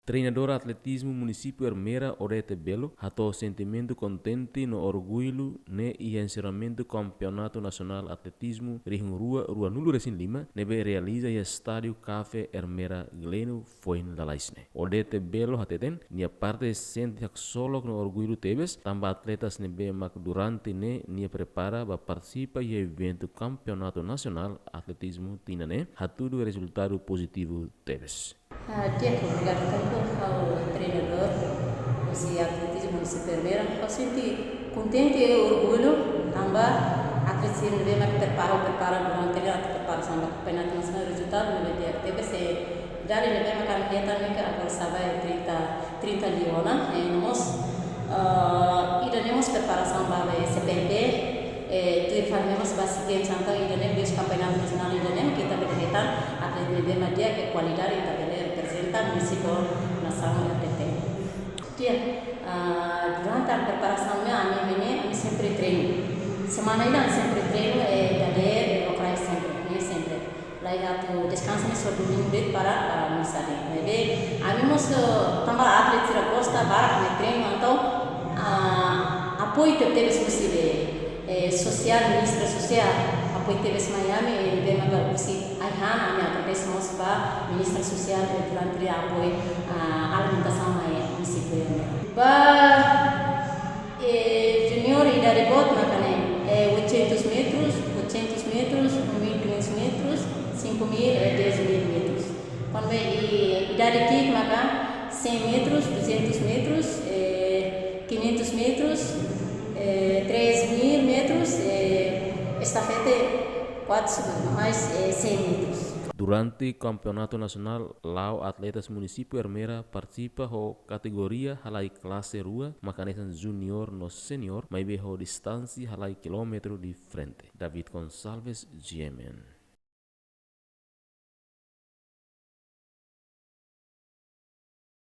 Treinador atletismo município Ermera, Odete Belo, hatou sentimento contente no orgulho ne e encerramento do campeonato nacional atletismo Rihung Rua Nulu Resin Lima, nebe realiza e estádio Café Ermera Gleno foi na Laisne. Odete Belo hateten, nia parte sente solo no orgulho tebes, tamba atletas nebe mak durante nia prepara ba participa e evento campeonato nacional atletismo tinane, hatudo resultado positivo tebes. Dia que obrigado tanto ao treinador, o atletismo de Supermeira, eu senti contente e orgulho também acrescer bem que prepara durante a preparação do campeonato nacional resultado no dia teve se já ele bem a camiseta que agora sabe 30 leona e nós iremos preparação para CPP tu faremos basicamente então iremos campeonato nacional iremos kita berkaitan atlet bem dia que qualidade também município nacional ATT. Durante a preparação a mim sempre treino. Semana ida sempre treino da ler o praia sempre. Lá eu descanso só domingo para mensagem. Bebe, a mim também atleta tira gosta para treino então apoio que teve possível social ministra social apoio teve Miami e bem agora se a minha cabeça para ministra social durante apoio a alimentação municipal. Junior e da rebot na 800 metros, 1.200 metros, 5.000 e 10.000 metros. Quando idade TIC, 100 metros, 200 metros, 500 metros, 3.000 metros, estafeta 4 mais 100 metros. Durante o campeonato nacional, Lau atletas município Ermera participa ho categoria halai classe rua, macanesan junior no senior, mas ho distância halai quilômetro de frente. David Gonçalves, GMN.